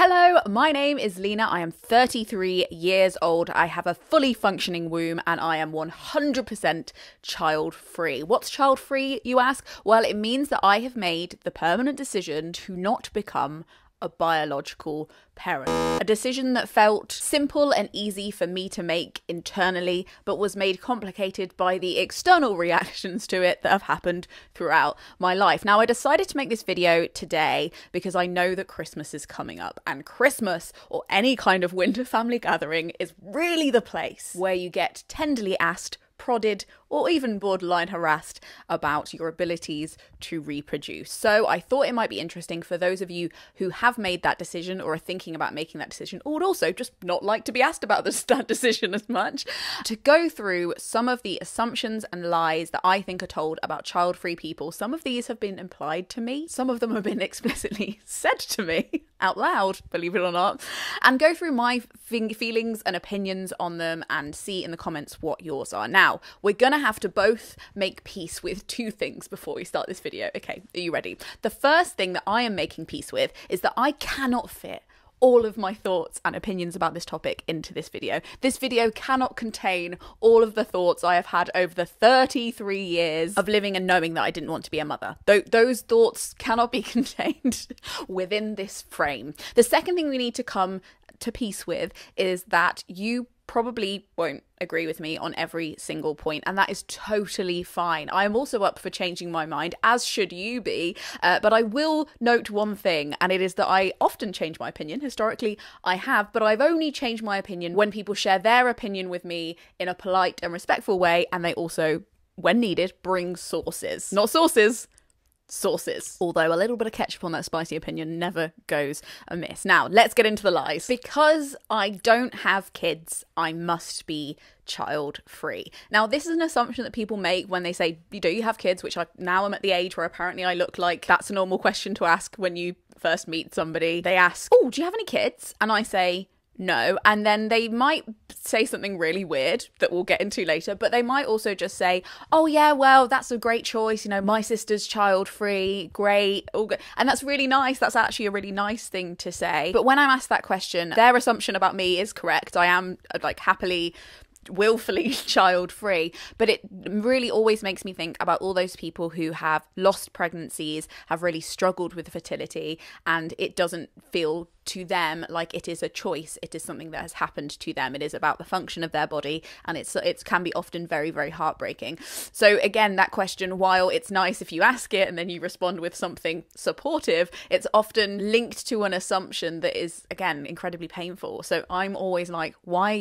Hello, my name is Lena. I am 33 years old. I have a fully functioning womb and I am 100% child-free. What's child-free, you ask? Well, it means that I have made the permanent decision to not become a biological parent. A decision that felt simple and easy for me to make internally, but was made complicated by the external reactions to it that have happened throughout my life. Now, I decided to make this video today because I know that Christmas is coming up, and Christmas or any kind of winter family gathering is really the place where you get tenderly asked, prodded, or even borderline harassed about your abilities to reproduce. So I thought it might be interesting for those of you who have made that decision or are thinking about making that decision, or would also just not like to be asked about that decision as much, to go through some of the assumptions and lies that I think are told about child-free people. Some of these have been implied to me. Some of them have been explicitly said to me out loud, believe it or not, and go through my feelings and opinions on them and see in the comments what yours are. Now, we're gonna have to both make peace with two things before we start this video. Okay, are you ready? The first thing that I am making peace with is that I cannot fit all of my thoughts and opinions about this topic into this video. This video cannot contain all of the thoughts I have had over the 33 years of living and knowing that I didn't want to be a mother. Those thoughts cannot be contained within this frame. The second thing we need to come to peace with is that you probably won't agree with me on every single point, and that is totally fine. I am also up for changing my mind, as should you be, but I will note one thing, and it is that I often change my opinion. Historically, I have, but I've only changed my opinion when people share their opinion with me in a polite and respectful way, and they also, when needed, bring sources. Not sources, sources. Although a little bit of ketchup on that spicy opinion never goes amiss. Now, let's get into the lies. Because I don't have kids, I must be child-free. Now, this is an assumption that people make when they say, do you have kids? Which I now am at the age where apparently I look like that's a normal question to ask when you first meet somebody. They ask, oh, do you have any kids? And I say, no. And then they might say something really weird that we'll get into later, but they might also just say, oh yeah, well, that's a great choice. You know, my sister's child-free, great, all good. And that's really nice. That's actually a really nice thing to say. But when I'm asked that question, their assumption about me is correct. I am like happily, willfully child-free, but it really always makes me think about all those people who have lost pregnancies, have really struggled with fertility, and it doesn't feel to them like it is a choice. It is something that has happened to them. It is about the function of their body, and it can be often very, very heartbreaking. So again, that question, while it's nice if you ask it and then you respond with something supportive, it's often linked to an assumption that is, again, incredibly painful. So I'm always like, why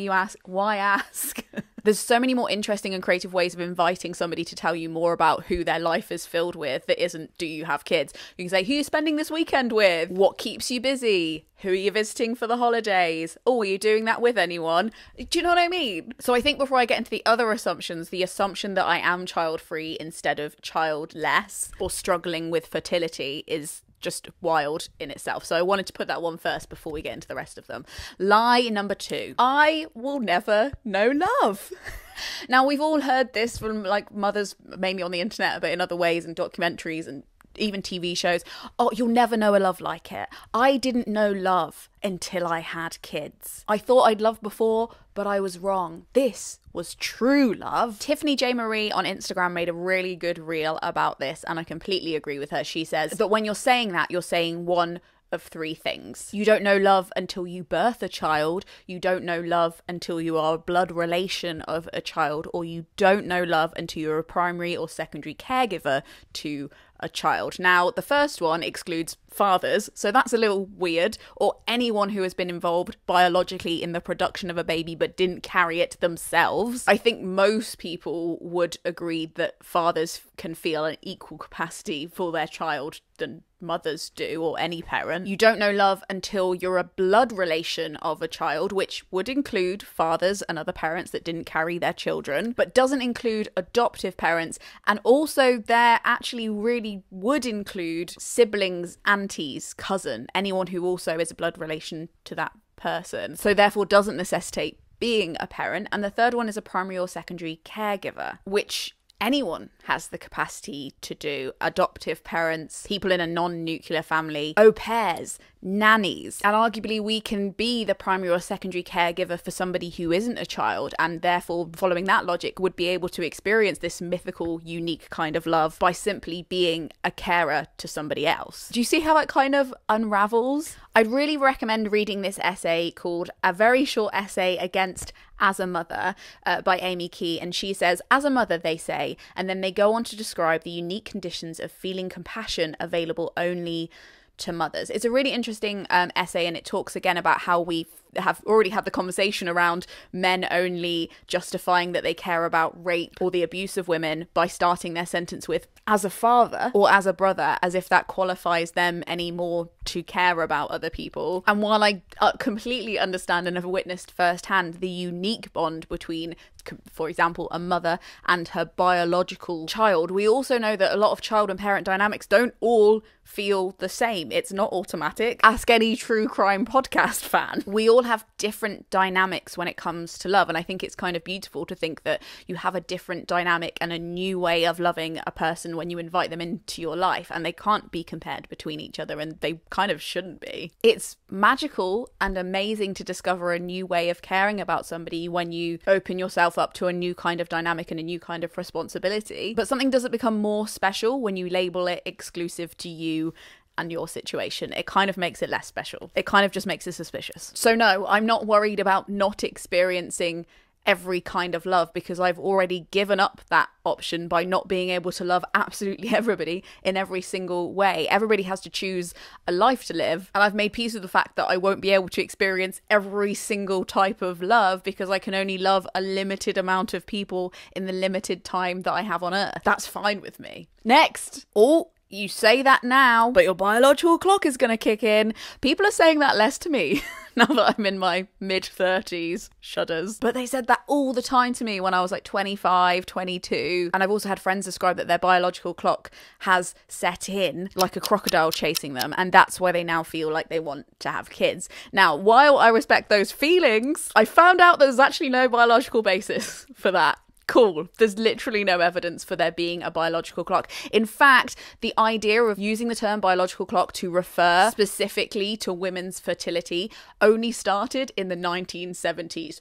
ask? There's so many more interesting and creative ways of inviting somebody to tell you more about who their life is filled with that isn't, do you have kids? You can say, who are you spending this weekend with? What keeps you busy? Who are you visiting for the holidays? Oh, are you doing that with anyone? Do you know what I mean? So I think before I get into the other assumptions, the assumption that I am child-free instead of childless or struggling with fertility is just wild in itself. So I wanted to put that one first before we get into the rest of them. Lie number 2. I will never know love. Now, we've all heard this from like mothers, mainly on the internet, but in other ways, and documentaries and even TV shows. Oh, you'll never know a love like it. I didn't know love until I had kids. I thought I'd loved before, but I was wrong. This was true love. Tiffany J. Marie on Instagram made a really good reel about this, and I completely agree with her. She says, but when you're saying that, you're saying one of 3 things. You don't know love until you birth a child. You don't know love until you are a blood relation of a child, or you don't know love until you're a primary or secondary caregiver to a child. Now, the first one excludes fathers, so that's a little weird, or anyone who has been involved biologically in the production of a baby but didn't carry it themselves. I think most people would agree that fathers can feel an equal capacity for their child than mothers do, or any parent. You don't know love until you're a blood relation of a child, which would include fathers and other parents that didn't carry their children, but doesn't include adoptive parents, and also there actually really would include siblings, aunties, cousin, anyone who also is a blood relation to that person, so therefore doesn't necessitate being a parent. And the third one is a primary or secondary caregiver, which anyone has the capacity to do. Adoptive parents, people in a non-nuclear family, au pairs, nannies. And arguably we can be the primary or secondary caregiver for somebody who isn't a child, and therefore, following that logic, would be able to experience this mythical, unique kind of love by simply being a carer to somebody else. Do you see how it kind of unravels? I'd really recommend reading this essay called A Very Short Essay Against As a Mother by Amy Key. And she says, as a mother, they say, and then they go on to describe the unique conditions of feeling compassion available only to mothers. It's a really interesting essay, and it talks again about how we have already had the conversation around men only justifying that they care about rape or the abuse of women by starting their sentence with as a father or as a brother, as if that qualifies them any more to care about other people. And while I completely understand and have witnessed firsthand the unique bond between, for example, a mother and her biological child, we also know that a lot of child and parent dynamics don't all feel the same. It's not automatic. Ask any true crime podcast fan. We all have different dynamics when it comes to love, and I think it's kind of beautiful to think that you have a different dynamic and a new way of loving a person when you invite them into your life, and they can't be compared between each other, and they kind of shouldn't be. It's magical and amazing to discover a new way of caring about somebody when you open yourself up to a new kind of dynamic and a new kind of responsibility, but something doesn't become more special when you label it exclusive to you and your situation. It kind of makes it less special. It kind of just makes it suspicious. So no, I'm not worried about not experiencing every kind of love, because I've already given up that option by not being able to love absolutely everybody in every single way. Everybody has to choose a life to live, and I've made peace with the fact that I won't be able to experience every single type of love because I can only love a limited amount of people in the limited time that I have on earth. That's fine with me. Next. You say that now, but your biological clock is going to kick in. People are saying that less to me now that I'm in my mid-30s. Shudders. But they said that all the time to me when I was like 25, 22. And I've also had friends describe that their biological clock has set in like a crocodile chasing them. And that's why they now feel like they want to have kids. Now, while I respect those feelings, I found out there's actually no biological basis for that. Cool. There's literally no evidence for there being a biological clock. In fact, the idea of using the term biological clock to refer specifically to women's fertility only started in the 1970s.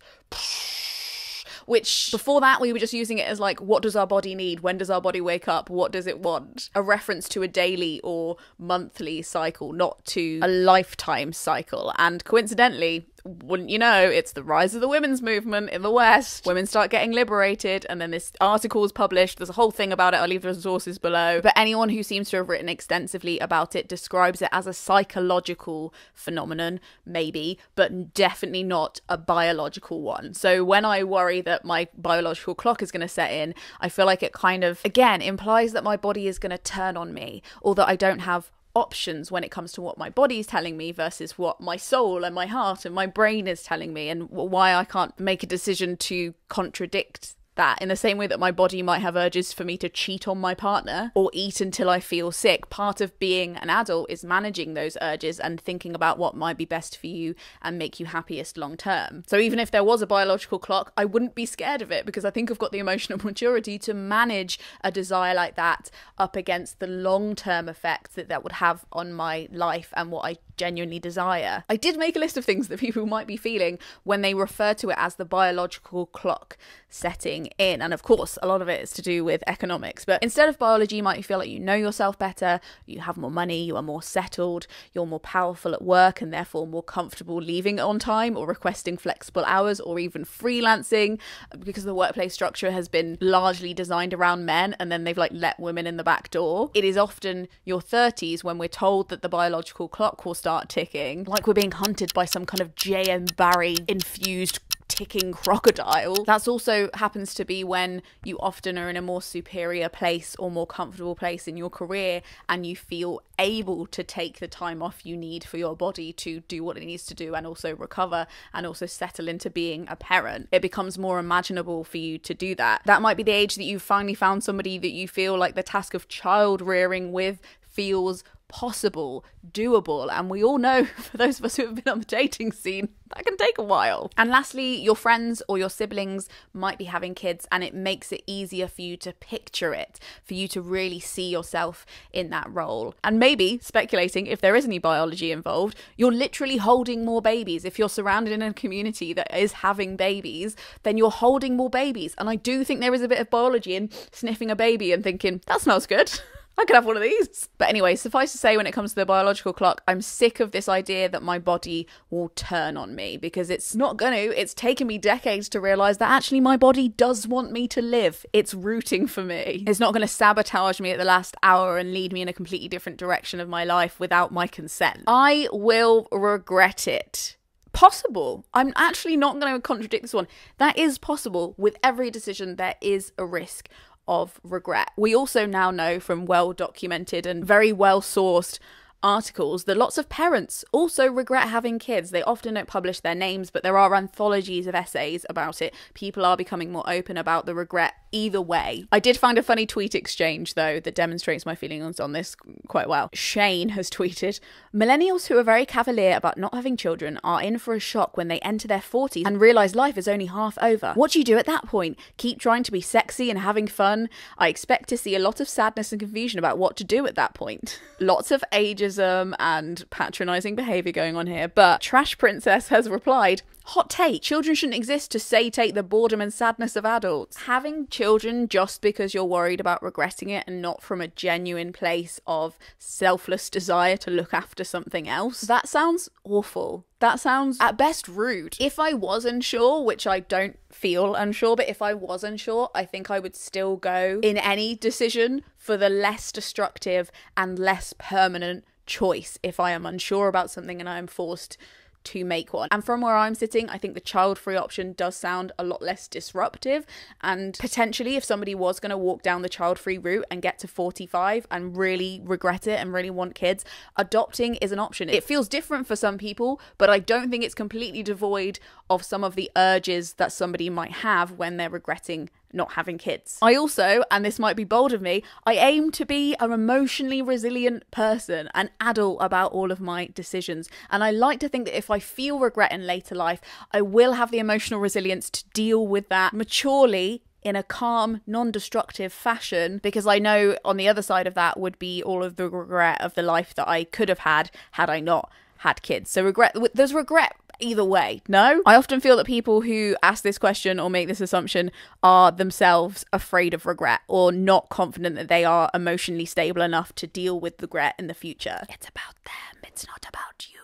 Which, before that, we were just using it as like, what does our body need? When does our body wake up? What does it want? A reference to a daily or monthly cycle, not to a lifetime cycle. And coincidentally, wouldn't you know, it's the rise of the women's movement in the West. Women start getting liberated, and then this article is published. There's a whole thing about it. I'll leave the sources below. But anyone who seems to have written extensively about it describes it as a psychological phenomenon, maybe, but definitely not a biological one. So when I worry that my biological clock is going to set in, I feel like it kind of, again, implies that my body is going to turn on me, or that I don't have options when it comes to what my body is telling me versus what my soul and my heart and my brain is telling me, and why I can't make a decision to contradict that. In the same way that my body might have urges for me to cheat on my partner or eat until I feel sick, part of being an adult is managing those urges and thinking about what might be best for you and make you happiest long term. So even if there was a biological clock, I wouldn't be scared of it, because I think I've got the emotional maturity to manage a desire like that up against the long-term effects that that would have on my life and what I genuinely desire. I did make a list of things that people might be feeling when they refer to it as the biological clock setting in, and of course a lot of it is to do with economics. But instead of biology, you might feel like you know yourself better, you have more money, you are more settled, you're more powerful at work and therefore more comfortable leaving on time or requesting flexible hours or even freelancing, because the workplace structure has been largely designed around men and then they've like let women in the back door. It is often your 30s when we're told that the biological clock will start ticking, like we're being hunted by some kind of J.M. Barrie infused ticking crocodile. That's also happens to be when you often are in a more superior place or more comfortable place in your career, and you feel able to take the time off you need for your body to do what it needs to do and also recover and also settle into being a parent. It becomes more imaginable for you to do that. That might be the age that you've finally found somebody that you feel like the task of child rearing with feels possible, doable. And we all know, for those of us who have been on the dating scene, that can take a while. And lastly, your friends or your siblings might be having kids, and it makes it easier for you to picture it, for you to really see yourself in that role. And maybe, speculating, if there is any biology involved, you're literally holding more babies. If you're surrounded in a community that is having babies, then you're holding more babies. And I do think there is a bit of biology in sniffing a baby and thinking, that smells good. I could have one of these. But anyway, suffice to say, when it comes to the biological clock, I'm sick of this idea that my body will turn on me, because it's not going to. It's taken me decades to realise that actually my body does want me to live. It's rooting for me. It's not going to sabotage me at the last hour and lead me in a completely different direction of my life without my consent. I will regret it. Possible. I'm actually not going to contradict this one. That is possible. With every decision, there is a risk of regret. We also now know from well-documented and very well-sourced articles that lots of parents also regret having kids. They often don't publish their names, but there are anthologies of essays about it. People are becoming more open about the regret either way. I did find a funny tweet exchange, though, that demonstrates my feelings on this quite well. Shane has tweeted, "Millennials who are very cavalier about not having children are in for a shock when they enter their 40s and realise life is only half over. What do you do at that point? Keep trying to be sexy and having fun? I expect to see a lot of sadness and confusion about what to do at that point." Lots of ageism and patronising behaviour going on here, but Trash Princess has replied, "Hot take, children shouldn't exist to satiate the boredom and sadness of adults. Having children just because you're worried about regretting it and not from a genuine place of selfless desire to look after something else, that sounds awful. That sounds at best rude. If I was unsure, which I don't feel unsure, but if I was unsure, I think I would still go in any decision for the less destructive and less permanent choice if I am unsure about something and I am forced to make one. And from where I'm sitting, I think the child-free option does sound a lot less disruptive, and potentially if somebody was going to walk down the child-free route and get to 45 and really regret it and really want kids, adopting is an option. It feels different for some people, but I don't think it's completely devoid of some of the urges that somebody might have when they're regretting not having kids. I also, and this might be bold of me, I aim to be an emotionally resilient person, an adult about all of my decisions. And I like to think that if I feel regret in later life, I will have the emotional resilience to deal with that maturely in a calm, non-destructive fashion, because I know on the other side of that would be all of the regret of the life that I could have had I not had kids. So there's regret either way, no? I often feel that people who ask this question or make this assumption are themselves afraid of regret or not confident that they are emotionally stable enough to deal with regret in the future. It's about them, it's not about you.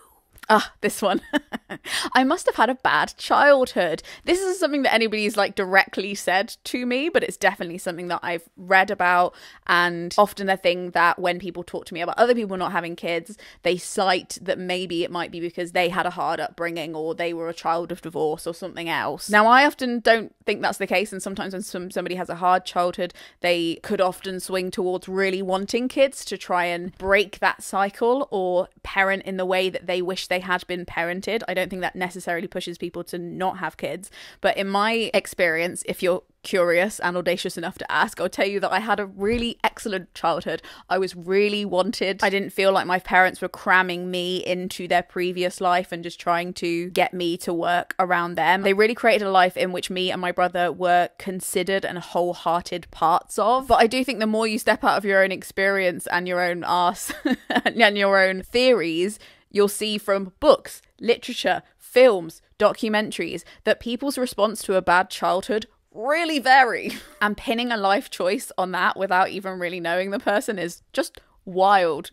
This one. I must have had a bad childhood. This isn't something that anybody's like directly said to me, but it's definitely something that I've read about, and often a thing that when people talk to me about other people not having kids, they cite that maybe it might be because they had a hard upbringing or they were a child of divorce or something else. Now, I often don't think that's the case, and sometimes when somebody has a hard childhood, they could often swing towards really wanting kids to try and break that cycle or parent in the way that they wish they had been parented. I don't think that necessarily pushes people to not have kids, but in my experience, if you're curious and audacious enough to ask, I'll tell you that I had a really excellent childhood. I was really wanted. I didn't feel like my parents were cramming me into their previous life and just trying to get me to work around them. They really created a life in which me and my brother were considered and wholehearted parts of. But I do think the more you step out of your own experience and your own arse and your own theories, you'll see from books, literature, films, documentaries, that people's response to a bad childhood really vary. And pinning a life choice on that without even really knowing the person is just wild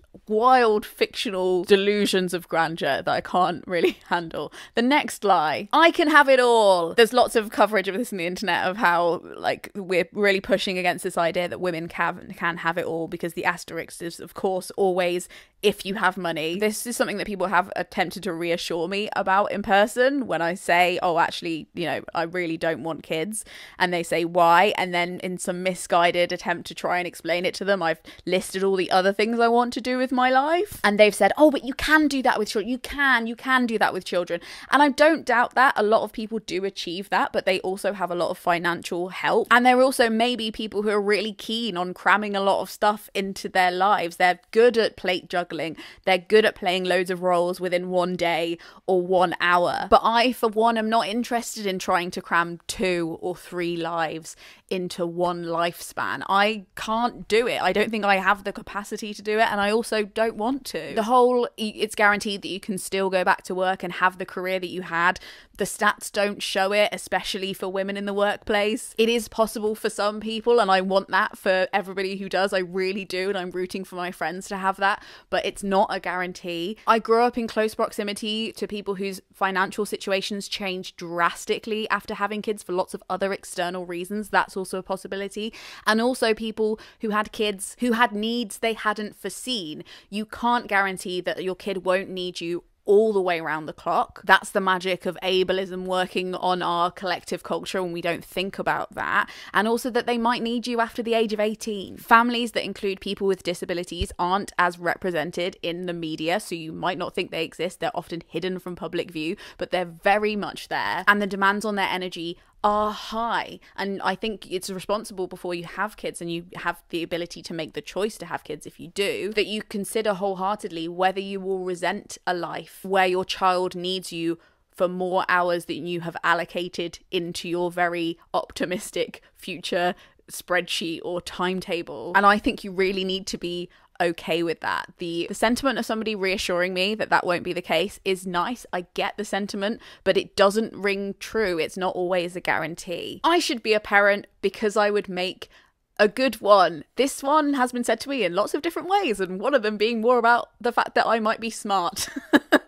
fictional delusions of grandeur that I can't really handle. The next lie, I can have it all. There's lots of coverage of this on the internet of how like we're really pushing against this idea that women can have it all, because the asterisk is of course always if you have money. This is something that people have attempted to reassure me about in person when I say, oh, actually, you know, I really don't want kids. And they say, why? And then in some misguided attempt to try and explain it to them, I've listed all the other things things I want to do with my life. And they've said, oh, but you can do that with children. You can do that with children. And I don't doubt that. A lot of people do achieve that, but they also have a lot of financial help. And there are also maybe people who are really keen on cramming a lot of stuff into their lives. They're good at plate juggling. They're good at playing loads of roles within one day or 1 hour. But I, for one, am not interested in trying to cram 2 or 3 lives into one lifespan. I can't do it. I don't think I have the capacity to do it, and I also don't want to. The whole, it's guaranteed that you can still go back to work and have the career that you had. The stats don't show it, especially for women in the workplace. It is possible for some people, and I want that for everybody who does. I really do, and I'm rooting for my friends to have that, but it's not a guarantee. I grew up in close proximity to people whose financial situations changed drastically after having kids for lots of other external reasons. That's also a possibility. And also people who had kids who had needs they hadn't foreseen. You can't guarantee that your kid won't need you all the way around the clock. That's the magic of ableism working on our collective culture when we don't think about that. And also that they might need you after the age of 18. Families that include people with disabilities aren't as represented in the media, so you might not think they exist. They're often hidden from public view, but they're very much there. And the demands on their energy are high, and I think it's responsible before you have kids and you have the ability to make the choice to have kids if you do, that you consider wholeheartedly whether you will resent a life where your child needs you for more hours than you have allocated into your very optimistic future spreadsheet or timetable. And I think you really need to be okay with that. The sentiment of somebody reassuring me that that won't be the case is nice. I get the sentiment, but it doesn't ring true. It's not always a guarantee. I should be a parent because I would make a good one. This one has been said to me in lots of different ways, and one of them being more about the fact that I might be smart,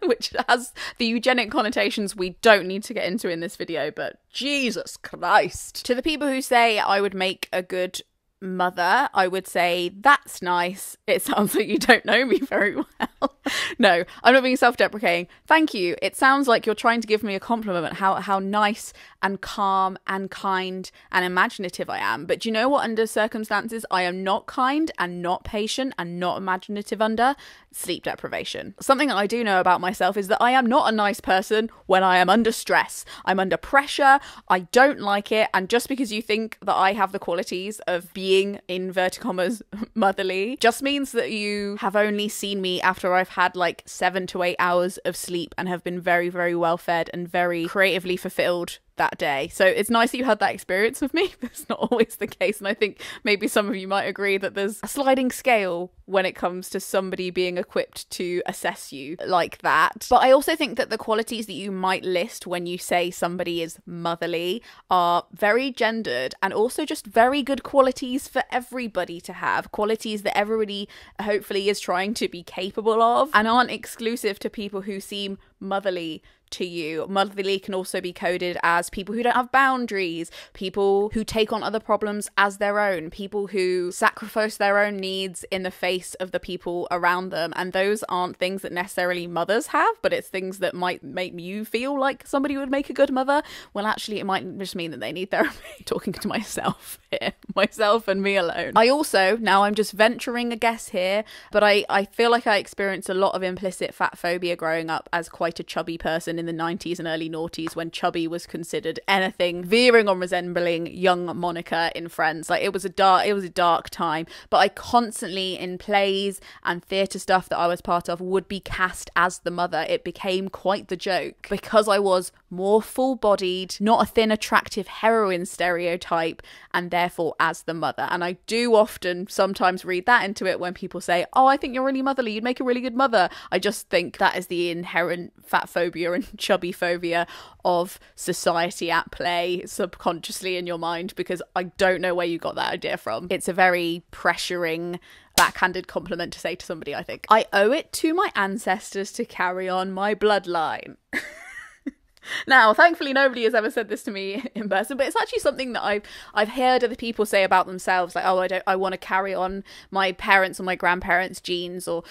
which has the eugenic connotations we don't need to get into in this video, but Jesus Christ. To the people who say I would make a good mother, I would say that's nice. It sounds like you don't know me very well. No, I'm not being self-deprecating. Thank you. It sounds like you're trying to give me a compliment how nice and calm and kind and imaginative I am. But do you know what under circumstances I am not kind and not patient and not imaginative under? Sleep deprivation. Something that I do know about myself is that I am not a nice person when I am under stress. I'm under pressure. I don't like it. And just because you think that I have the qualities of being, in inverted commas, motherly, just means that you have only seen me after I've had like 7 to 8 hours of sleep and have been very, very well fed and very creatively fulfilled that day. So it's nice that you had that experience with me. That's not always the case, and I think maybe some of you might agree that there's a sliding scale when it comes to somebody being equipped to assess you like that. But I also think that the qualities that you might list when you say somebody is motherly are very gendered, and also just very good qualities for everybody to have, qualities that everybody hopefully is trying to be capable of and aren't exclusive to people who seem motherly to you. Motherly can also be coded as people who don't have boundaries, people who take on other problems as their own, people who sacrifice their own needs in the face of the people around them. And those aren't things that necessarily mothers have, but it's things that might make you feel like somebody would make a good mother. Well, actually, it might just mean that they need therapy. Talking to myself here, myself and me alone. I also, now I'm just venturing a guess here, but I feel like I experienced a lot of implicit fat phobia growing up as quite a chubby person in the 90s and early noughties, when chubby was considered anything veering on resembling young Monica in Friends. Like it was a dark time, but I constantly in plays and theatre stuff that I was part of would be cast as the mother. It became quite the joke because I was more full-bodied, not a thin attractive heroine stereotype, and therefore as the mother. And I do often sometimes read that into it when people say, oh, I think you're really motherly, you'd make a really good mother. I just think that is the inherent fat phobia and chubby phobia of society at play subconsciously in your mind, because I don't know where you got that idea from. It's a very pressuring, backhanded compliment to say to somebody, I think. I owe it to my ancestors to carry on my bloodline. Now, thankfully, nobody has ever said this to me in person, but it's actually something that I've heard other people say about themselves, like, oh, I want to carry on my parents or my grandparents' genes, or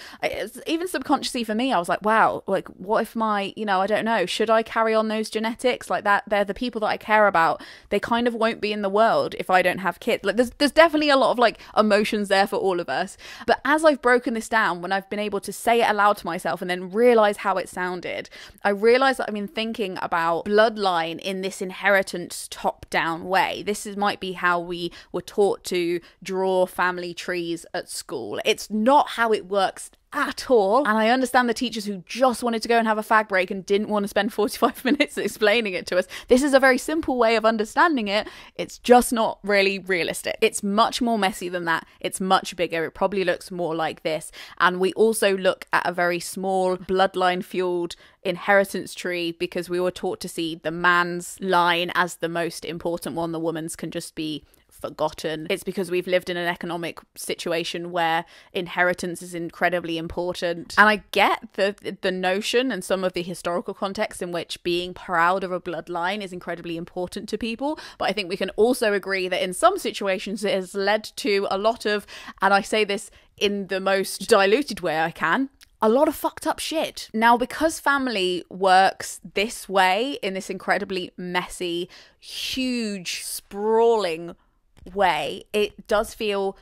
even subconsciously for me, I was like, wow, like, what if I don't know, should I carry on those genetics? Like, that they're the people that I care about, they kind of won't be in the world if I don't have kids. Like, there's definitely a lot of like emotions there for all of us. But as I've broken this down, when I've been able to say it aloud to myself and then realize how it sounded, I realized that I've been thinking about bloodline in this inheritance top-down way. Might be how we were taught to draw family trees at school. It's not how it works at all. And I understand the teachers who just wanted to go and have a fag break and didn't want to spend 45 minutes explaining it to us. This is a very simple way of understanding it. It's just not really realistic. It's much more messy than that. It's much bigger. It probably looks more like this. And we also look at a very small bloodline fueled inheritance tree because we were taught to see the man's line as the most important one. The woman's can just be forgotten. It's because we've lived in an economic situation where inheritance is incredibly important. And I get the notion and some of the historical context in which being proud of a bloodline is incredibly important to people. But I think we can also agree that in some situations it has led to a lot of, and I say this in the most diluted way I can, a lot of fucked up shit. Now, because family works this way, in this incredibly messy, huge, sprawling way, it does feel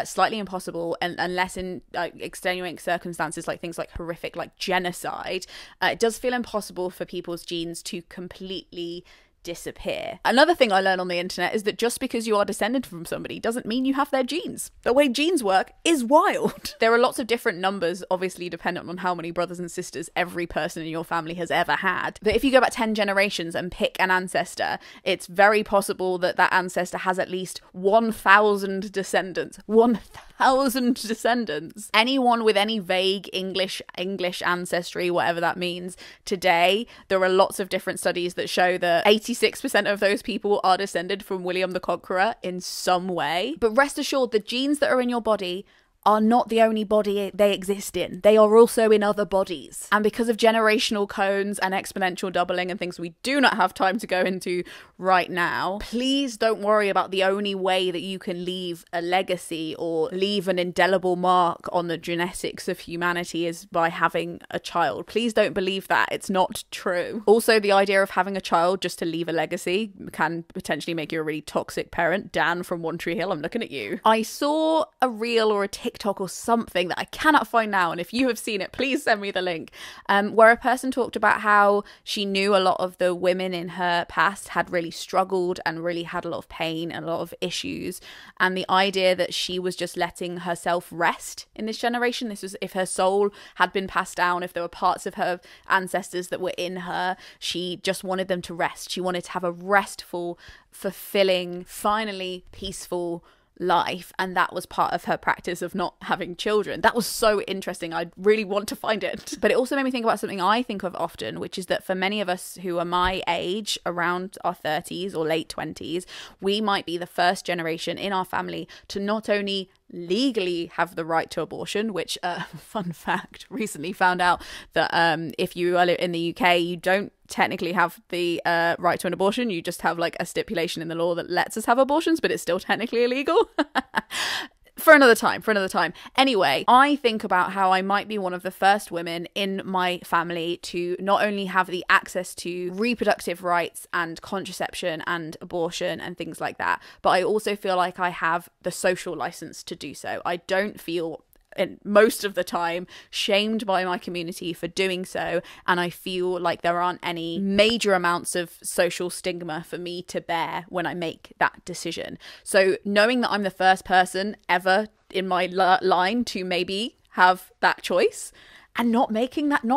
slightly impossible, and unless in extenuating circumstances like things like horrific, like genocide, it does feel impossible for people's genes to completely disappear. Another thing I learned on the internet is that just because you are descended from somebody doesn't mean you have their genes. The way genes work is wild. There are lots of different numbers, obviously dependent on how many brothers and sisters every person in your family has ever had. But if you go back 10 generations and pick an ancestor, it's very possible that that ancestor has at least 1,000 descendants. 1,000 descendants. Anyone with any vague English ancestry, whatever that means, today, there are lots of different studies that show that 86% of those people are descended from William the Conqueror in some way. But rest assured, the genes that are in your body are not the only body they exist in. They are also in other bodies. And because of generational cones and exponential doubling and things we do not have time to go into right now, please don't worry about the only way that you can leave a legacy or leave an indelible mark on the genetics of humanity is by having a child. Please don't believe that. It's not true. Also, the idea of having a child just to leave a legacy can potentially make you a really toxic parent. Dan from One Tree Hill, I'm looking at you. I saw a reel or a TikTok or something that I cannot find now, and if you have seen it, please send me the link, where a person talked about how she knew a lot of the women in her past had really struggled and really had a lot of pain and a lot of issues, and the idea that she was just letting herself rest in this generation. This was if her soul had been passed down, if there were parts of her ancestors that were in her, she just wanted them to rest. She wanted to have a restful, fulfilling, finally peaceful life, and that was part of her practice of not having children. That was so interesting. I really want to find it. But it also made me think about something I think of often, which is that for many of us who are my age, around our 30s or late 20s, we might be the first generation in our family to not only legally have the right to abortion, which fun fact, recently found out that if you are in the UK, you don't technically have the right to an abortion. You just have like a stipulation in the law that lets us have abortions, but it's still technically illegal. For another time. Anyway, I think about how I might be one of the first women in my family to not only have the access to reproductive rights and contraception and abortion and things like that, but I also feel like I have the social license to do so. I don't feel, and most of the time, shamed by my community for doing so, and I feel like there aren't any major amounts of social stigma for me to bear when I make that decision. So knowing that I'm the first person ever in my line to maybe have that choice, and not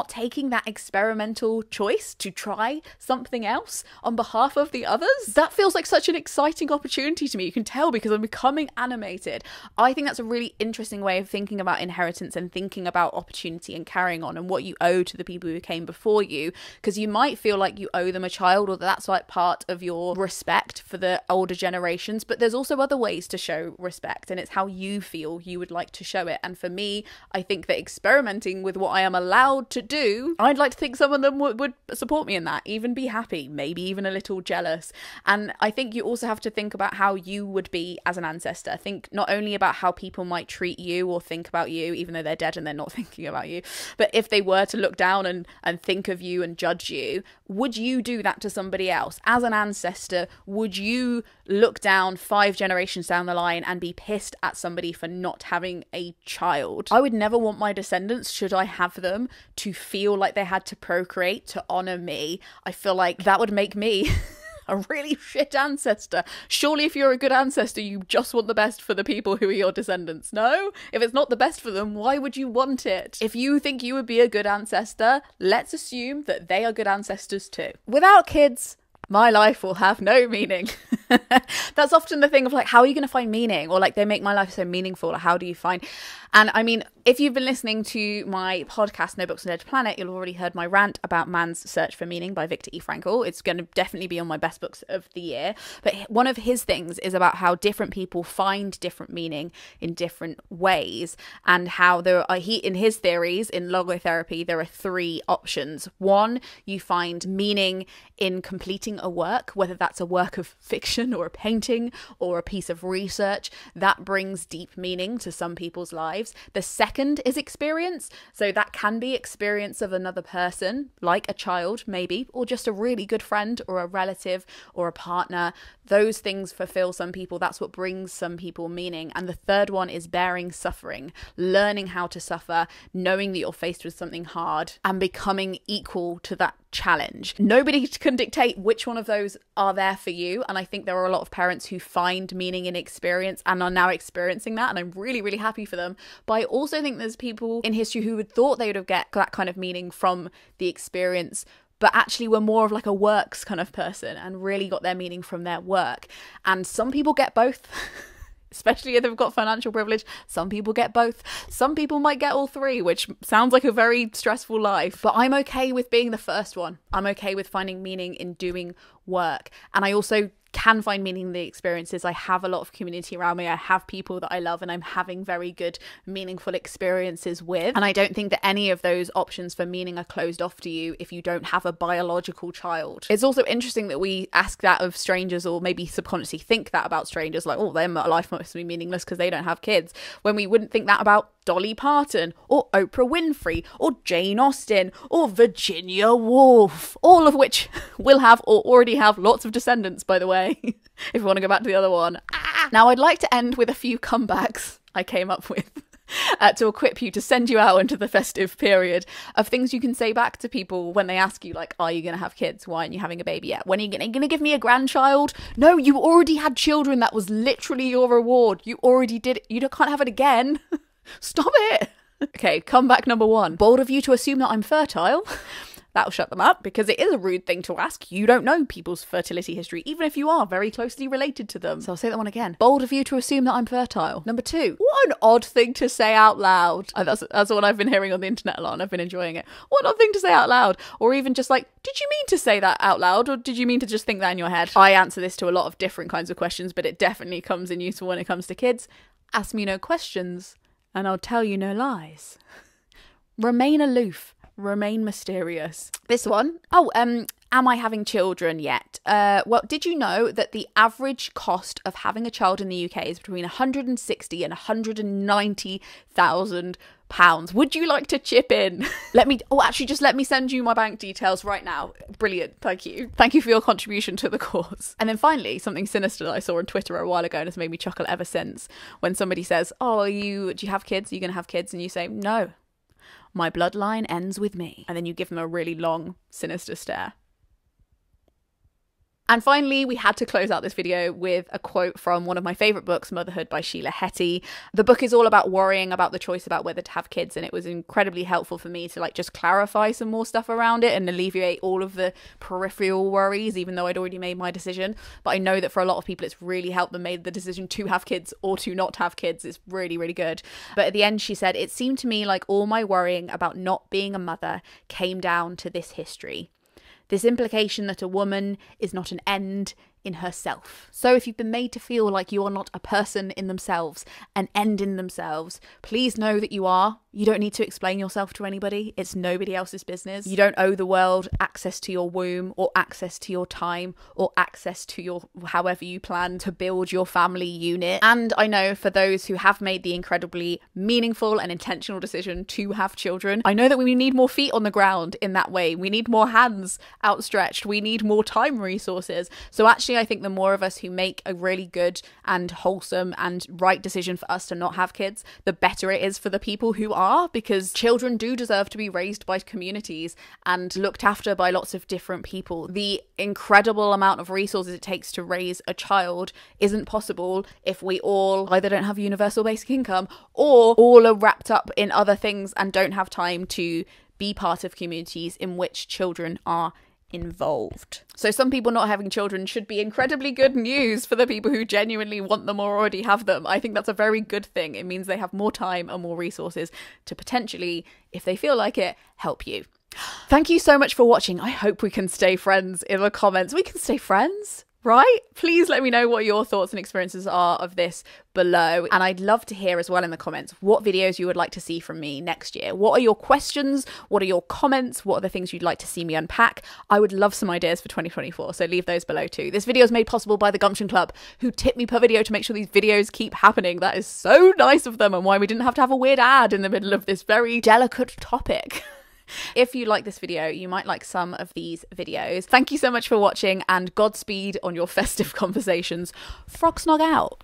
taking that experimental choice to try something else on behalf of the others, that feels like such an exciting opportunity to me. You can tell because I'm becoming animated. I think that's a really interesting way of thinking about inheritance and thinking about opportunity and carrying on and what you owe to the people who came before you, because you might feel like you owe them a child, or that's like part of your respect for the older generations, but there's also other ways to show respect, and it's how you feel you would like to show it. And for me, I think that experimenting with what what I am allowed to do, I'd like to think some of them would support me in that, even be happy, maybe even a little jealous. And I think you also have to think about how you would be as an ancestor. Think not only about how people might treat you or think about you, even though they're dead and they're not thinking about you, but if they were to look down and think of you and judge you, would you do that to somebody else? As an ancestor, would you look down 5 generations down the line and be pissed at somebody for not having a child? I would never want my descendants, should I have them, to feel like they had to procreate to honour me. I feel like that would make me a really shit ancestor. Surely if you're a good ancestor, you just want the best for the people who are your descendants. No? If it's not the best for them, why would you want it? If you think you would be a good ancestor, let's assume that they are good ancestors too. Without kids, my life will have no meaning. That's often the thing of like, how are you going to find meaning? Or like, they make my life so meaningful. Like, how do you find? And I mean, if you've been listening to my podcast, No Books on Dead Planet, you'll already heard my rant about Man's Search for Meaning by Viktor E. Frankl. It's going to definitely be on my best books of the year. But one of his things is about how different people find different meaning in different ways, and how there are, in his theories, in logotherapy, there are 3 options. 1, you find meaning in completing a work, whether that's a work of fiction or a painting or a piece of research. That brings deep meaning to some people's lives. The second is experience. So that can be experience of another person, like a child maybe, or just a really good friend or a relative or a partner. Those things fulfill some people. That's what brings some people meaning. And the third one is bearing suffering, learning how to suffer, knowing that you're faced with something hard and becoming equal to that challenge. Nobody can dictate which one of those are there for you, and I think there are a lot of parents who find meaning in experience and are now experiencing that, and I'm really, really happy for them. But I also think there's people in history who would thought they would have get that kind of meaning from the experience, but actually were more of like a works kind of person and really got their meaning from their work. And some people get both. Especially if they've got financial privilege. Some people get both. Some people might get all 3, which sounds like a very stressful life. But I'm okay with being the first one. I'm okay with finding meaning in doing work. And I also can find meaning in the experiences. I have a lot of community around me. I have people that I love and I'm having very good, meaningful experiences with. And I don't think that any of those options for meaning are closed off to you if you don't have a biological child. It's also interesting that we ask that of strangers, or maybe subconsciously think that about strangers, like, oh, their life must be meaningless because they don't have kids, when we wouldn't think that about Dolly Parton or Oprah Winfrey or Jane Austen or Virginia Woolf, all of which will have or already have lots of descendants, by the way. If you want to go back to the other one. Now, I'd like to end with a few comebacks I came up with to equip you, to send you out into the festive period, of things you can say back to people when they ask you, like, are you going to have kids? Why aren't you having a baby yet? When are you going to give me a grandchild? No, you already had children. That was literally your reward. You already did it. You can't have it again. Stop it. Okay, comeback number 1. Bold of you to assume that I'm fertile. That'll shut them up, because it is a rude thing to ask. You don't know people's fertility history, even if you are very closely related to them. So I'll say that one again. Bold of you to assume that I'm fertile. Number 2. What an odd thing to say out loud. That's what I've been hearing on the internet a lot, and I've been enjoying it. What an odd thing to say out loud. Or even just like, did you mean to say that out loud, or did you mean to just think that in your head? I answer this to a lot of different kinds of questions, but it definitely comes in useful when it comes to kids. Ask me no questions, and I'll tell you no lies. Remain aloof. Remain mysterious. This one. Oh, am I having children yet? Well, did you know that the average cost of having a child in the UK is between 160 and 190,000 pounds? Would you like to chip in? Let me send you my bank details right now. Brilliant. Thank you for your contribution to the cause. And then finally, something sinister that I saw on Twitter a while ago, and it's made me chuckle ever since, when somebody says, oh, do you have kids? Are you gonna have kids? And you say, no, my bloodline ends with me. And then you give them a really long, sinister stare. And finally, we had to close out this video with a quote from one of my favourite books, Motherhood by Sheila Heti. The book is all about worrying about the choice about whether to have kids, and it was incredibly helpful for me to just clarify some more stuff around it and alleviate all of the peripheral worries, even though I'd already made my decision. But I know that for a lot of people, it's really helped them make the decision to have kids or to not have kids. It's really, really good. But at the end, she said, it seemed to me like all my worrying about not being a mother came down to this history. This implication that a woman is not an end, in herself. So if you've been made to feel like you are not a person in themselves, an end in themselves, please know that you are. You don't need to explain yourself to anybody. It's nobody else's business. You don't owe the world access to your womb or access to your time or access to your however you plan to build your family unit. And I know for those who have made the incredibly meaningful and intentional decision to have children, I know that we need more feet on the ground in that way. We need more hands outstretched. We need more time resources. So actually, I think the more of us who make a really good and wholesome and right decision for us to not have kids, the better it is for the people who are, because children do deserve to be raised by communities and looked after by lots of different people. The incredible amount of resources it takes to raise a child isn't possible if we all either don't have universal basic income or all are wrapped up in other things and don't have time to be part of communities in which children are involved. So some people not having children should be incredibly good news for the people who genuinely want them or already have them. I think that's a very good thing. It means they have more time and more resources to potentially, if they feel like it, help you. Thank you so much for watching. I hope we can stay friends in the comments. We can stay friends, right? Please let me know what your thoughts and experiences are of this below. And I'd love to hear as well in the comments what videos you would like to see from me next year. What are your questions? What are your comments? What are the things you'd like to see me unpack? I would love some ideas for 2024, so leave those below too. This video is made possible by the Gumption Club, who tip me per video to make sure these videos keep happening. That is so nice of them, and why we didn't have to have a weird ad in the middle of this very delicate topic. If you like this video, you might like some of these videos. Thank you so much for watching, and Godspeed on your festive conversations. Frog snog out.